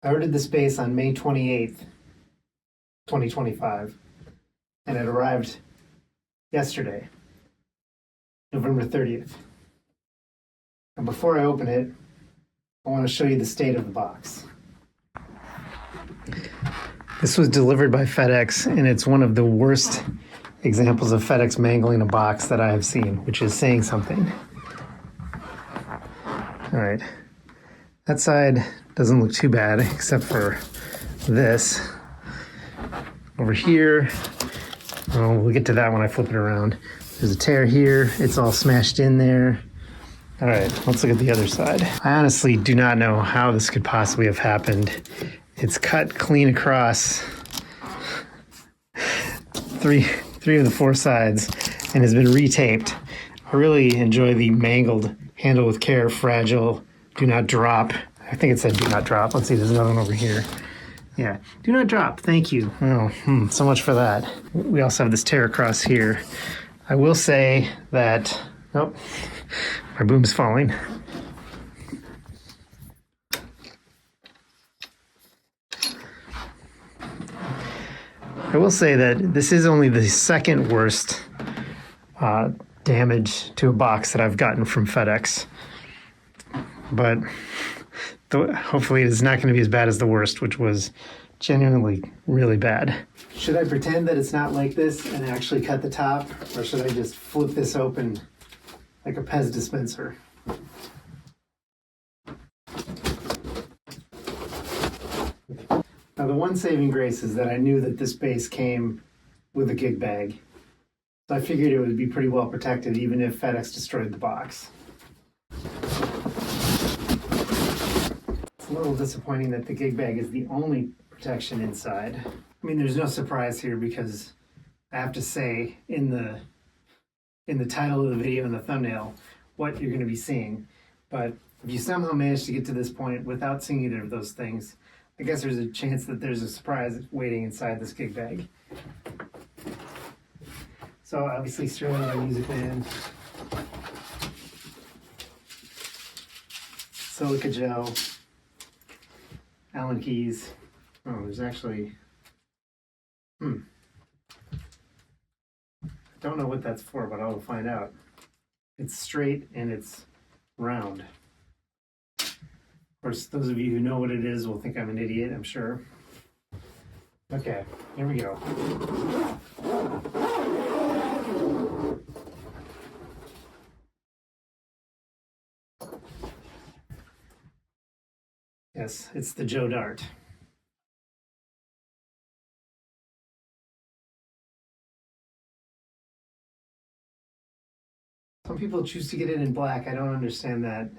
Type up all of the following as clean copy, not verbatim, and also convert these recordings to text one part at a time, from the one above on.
I ordered the space on May 28th, 2025, and it arrived yesterday, November 30th. And before I open it, I want to show you the state of the box. This was delivered by FedEx, and it's one of the worst examples of FedEx mangling a box that I have seen, which is saying something. All right. That side doesn't look too bad, except for this. Over here, oh, we'll get to that when I flip it around. There's a tear here. It's all smashed in there. All right, let's look at the other side. I honestly do not know how this could possibly have happened. It's cut clean across three of the four sides and has been retaped. I really enjoy the mangled handle with care, fragile, do not drop. I think it said do not drop. Let's see, there's another one over here. Yeah, do not drop, thank you. Oh, so much for that. We also have this tear across here. I will say that, oh, my boom's falling. I will say that this is only the second worst damage to a box that I've gotten from FedEx. But hopefully it's not going to be as bad as the worst, which was genuinely really bad. Should I pretend that it's not like this and actually cut the top, or should I just flip this open like a Pez dispenser? Now the one saving grace is that I knew that this base came with a gig bag. So I figured it would be pretty well protected even if FedEx destroyed the box. It's a little disappointing that the gig bag is the only protection inside. I mean, there's no surprise here because I have to say in the title of the video and the thumbnail what you're going to be seeing. But if you somehow manage to get to this point without seeing either of those things, I guess there's a chance that there's a surprise waiting inside this gig bag. So obviously Sterling, my music man, silica gel, Allen keys. Oh, there's actually, I don't know what that's for, but I'll find out. It's straight and it's round. Of course, those of you who know what it is will think I'm an idiot, I'm sure. Okay, here we go. Yes, it's the Joe Dart. Some people choose to get it in black. I don't understand that.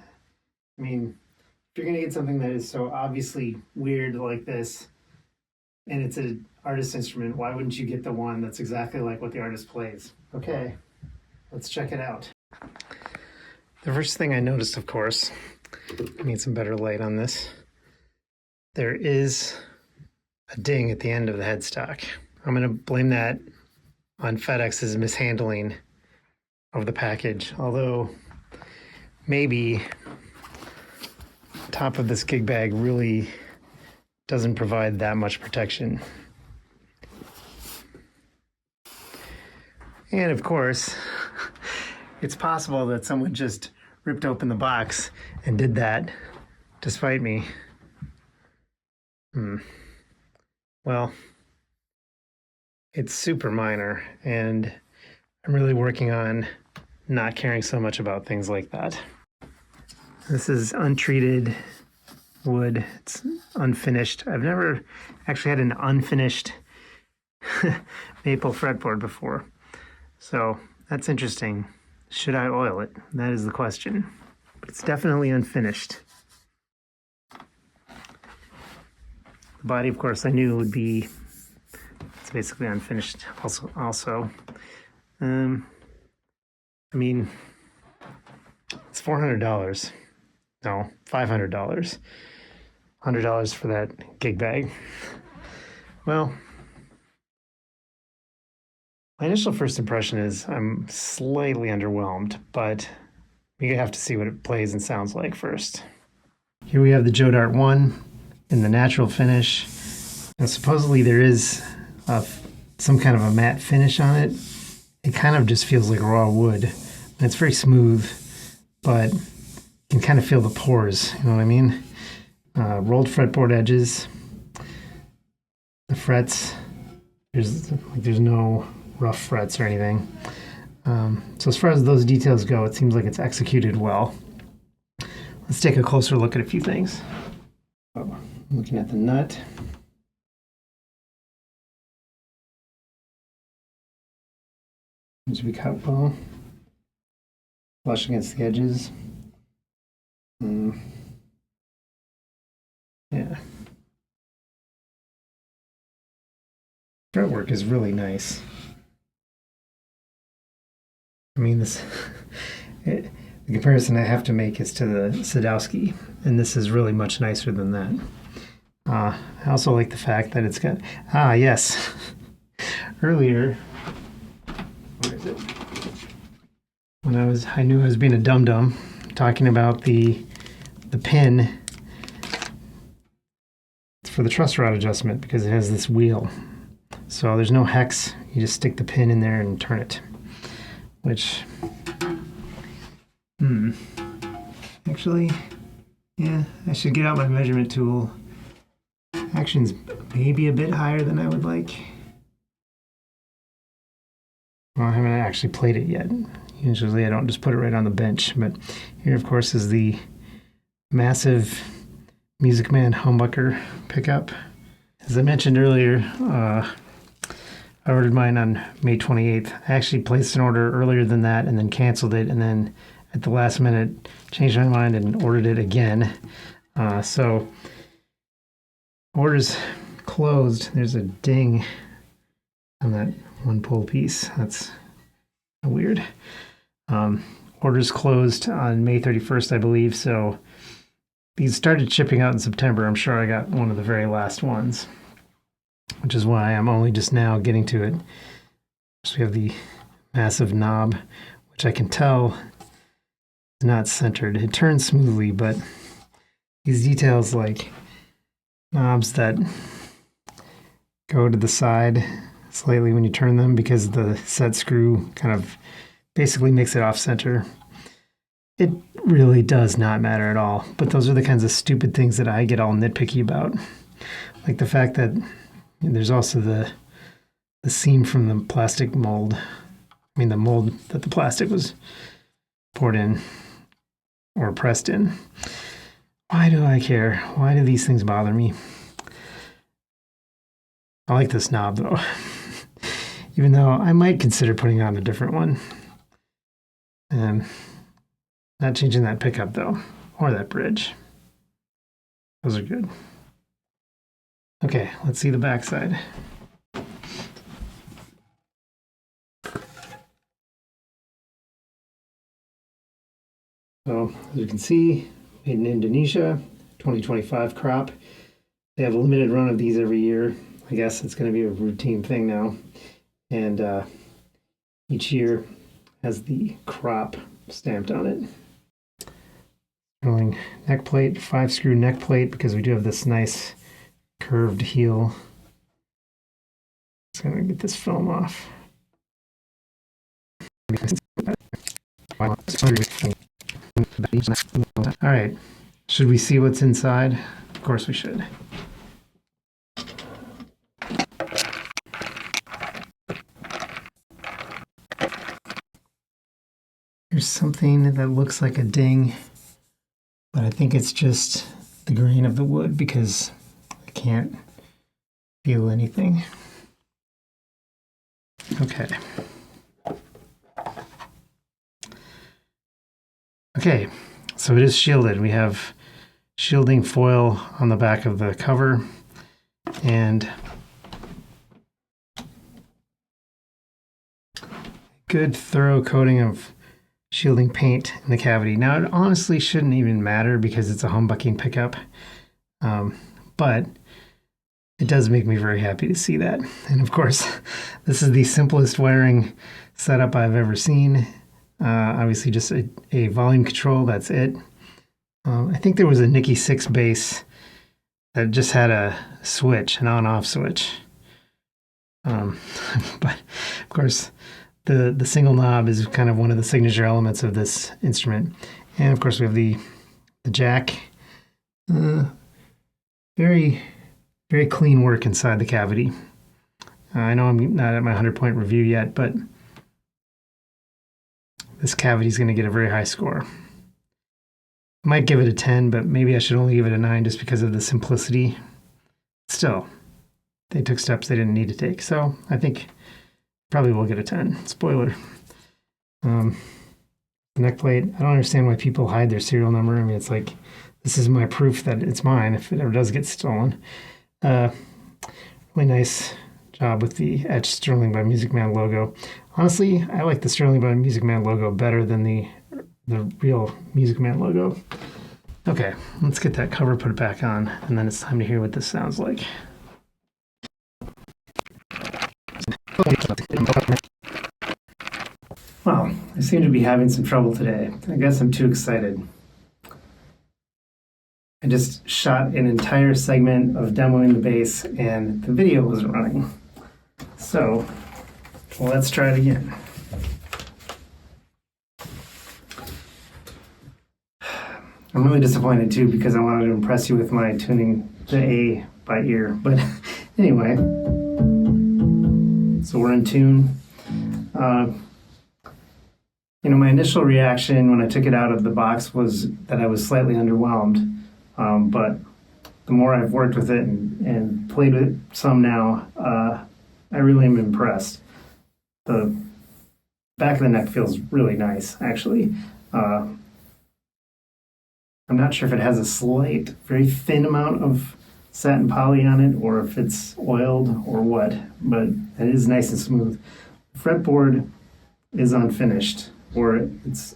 I mean, if you're going to get something that is so obviously weird like this, and it's an artist instrument, why wouldn't you get the one that's exactly like what the artist plays? Okay, let's check it out. The first thing I noticed, of course, I need some better light on this. There is a ding at the end of the headstock. I'm going to blame that on FedEx's mishandling of the package, although maybe the top of this gig bag really doesn't provide that much protection. And of course, it's possible that someone just ripped open the box and did that to spite me. Well, it's super minor, and I'm really working on not caring so much about things like that. This is untreated wood. It's unfinished. I've never actually had an unfinished maple fretboard before. So that's interesting. Should I oil it? That is the question. But it's definitely unfinished. The body, of course, I knew would be, it's basically unfinished also. I mean, it's $400. No, $500. $100 for that gig bag. Well, my initial first impression is I'm slightly underwhelmed, but we have to see what it plays and sounds like first. Here we have the Joe Dart 1. in the natural finish. And supposedly there is some kind of a matte finish on it. It kind of just feels like raw wood. And it's very smooth, but you can kind of feel the pores, you know what I mean? Rolled fretboard edges. The frets, there's no rough frets or anything. So as far as those details go, it seems like it's executed well. Let's take a closer look at a few things. So, looking at the nut. Seems to be cut well. Flush against the edges. Yeah. Fretwork is really nice. I mean, the comparison I have to make is to the Sadowski, and this is really much nicer than that. I also like the fact that it's got, yes, earlier, where is it? When I knew I was being a dum-dum, talking about the pin. It's for the truss rod adjustment because it has this wheel. So there's no hex, you just stick the pin in there and turn it. Which, actually, yeah, I should get out my measurement tool. Action's maybe a bit higher than I would like. Well, I haven't actually played it yet. Usually I don't just put it right on the bench, but here, of course, is the massive Music Man humbucker pickup. As I mentioned earlier, I ordered mine on May 28th. I actually placed an order earlier than that and then canceled it, and then at the last minute changed my mind and ordered it again. So orders closed. There's a ding on that one pull piece. That's weird. Orders closed on May 31st, I believe. So these started shipping out in September. I'm sure I got one of the very last ones, which is why I'm only just now getting to it. So we have the massive knob, which I can tell is not centered. It turns smoothly, but these details like knobs that go to the side slightly when you turn them because the set screw kind of basically makes it off center. It really does not matter at all, but those are the kinds of stupid things that I get all nitpicky about. Like the fact that there's also the seam from the plastic mold. I mean, the mold that the plastic was poured in or pressed in. Why do I care? Why do these things bother me? I like this knob though, even though I might consider putting on a different one. And not changing that pickup though, or that bridge. Those are good. Okay, let's see the backside. So, as you can see, made in Indonesia, 2025 crop. They have a limited run of these every year. I guess it's going to be a routine thing now. And each year has the crop stamped on it. Rolling neck plate, 5-screw neck plate, because we do have this nice curved heel. Just gonna get this film off. All right, should we see what's inside? Of course we should. There's something that looks like a ding, but I think it's just the grain of the wood because I can't feel anything. Okay. Okay, so it is shielded. We have shielding foil on the back of the cover and good thorough coating of shielding paint in the cavity. Now it honestly shouldn't even matter because it's a humbucking pickup, but it does make me very happy to see that. And of course, this is the simplest wiring setup I've ever seen. Obviously just a volume control, that's it. I think there was a Nicky 6 base that just had a switch, an on-off switch. But of course, the single knob is kind of one of the signature elements of this instrument. And of course, we have the jack. Very, very clean work inside the cavity. I know I'm not at my 100-point review yet, but this cavity is going to get a very high score. I might give it a 10, but maybe I should only give it a 9 just because of the simplicity. Still, they took steps they didn't need to take, so I think probably will get a 10. Spoiler. Neck plate. I don't understand why people hide their serial number. I mean, it's like, this is my proof that it's mine if it ever does get stolen. Really nice job with the etched Sterling by Music Man logo. Honestly, I like the Sterling by Music Man logo better than the real Music Man logo. Okay, let's get that cover, put it back on, and then it's time to hear what this sounds like. Well, I seem to be having some trouble today. I guess I'm too excited. I just shot an entire segment of demoing the bass and the video wasn't running. So, let's try it again. I'm really disappointed too because I wanted to impress you with my tuning the A by ear. But anyway, so we're in tune. My initial reaction when I took it out of the box was that I was slightly underwhelmed. But the more I've worked with it and played with it some now, I really am impressed. The back of the neck feels really nice, actually. I'm not sure if it has a slight, very thin amount of satin poly on it or if it's oiled or what, but it is nice and smooth. The fretboard is unfinished, or it's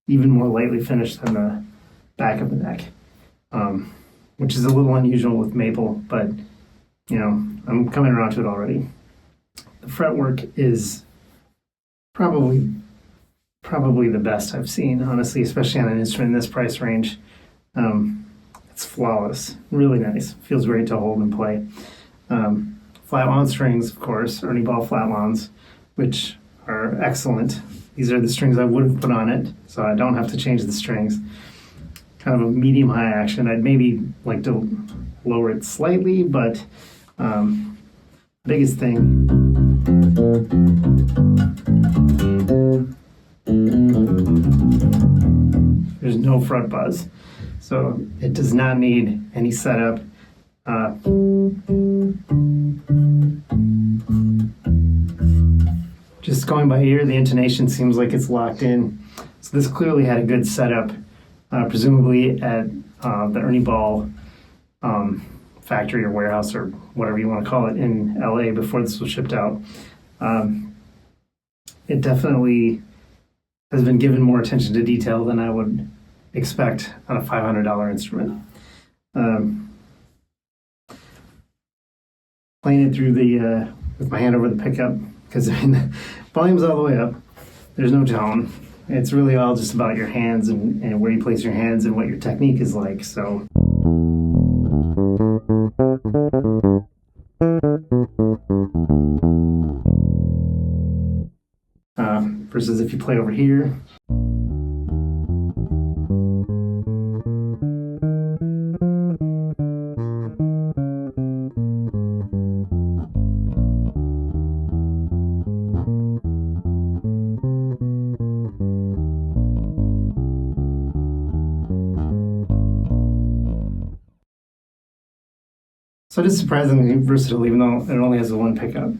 even more lightly finished than the back of the neck. Which is a little unusual with maple, but I'm coming around to it already. The fretwork is probably the best I've seen, honestly, especially on an instrument in this price range. It's flawless, really nice, feels great to hold and play. Flat wound strings, of course, Ernie Ball flat wounds, which are excellent. These are the strings I would have put on it, so I don't have to change the strings. Kind of a medium-high action. I'd maybe like to lower it slightly, but biggest thing, there's no fret buzz, so it does not need any setup. Just going by ear, the intonation seems like it's locked in. So this clearly had a good setup. Presumably at the Ernie Ball factory or warehouse or whatever you want to call it in LA before this was shipped out. It definitely has been given more attention to detail than I would expect on a $500 instrument. Playing it through the with my hand over the pickup, because the volume's all the way up. There's no tone. It's really all just about your hands and where you place your hands and what your technique is like. So versus if you play over here. So it is surprisingly versatile, even though it only has the one pickup.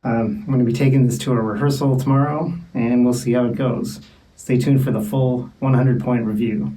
I'm going to be taking this to a rehearsal tomorrow, and we'll see how it goes. Stay tuned for the full 100-point review.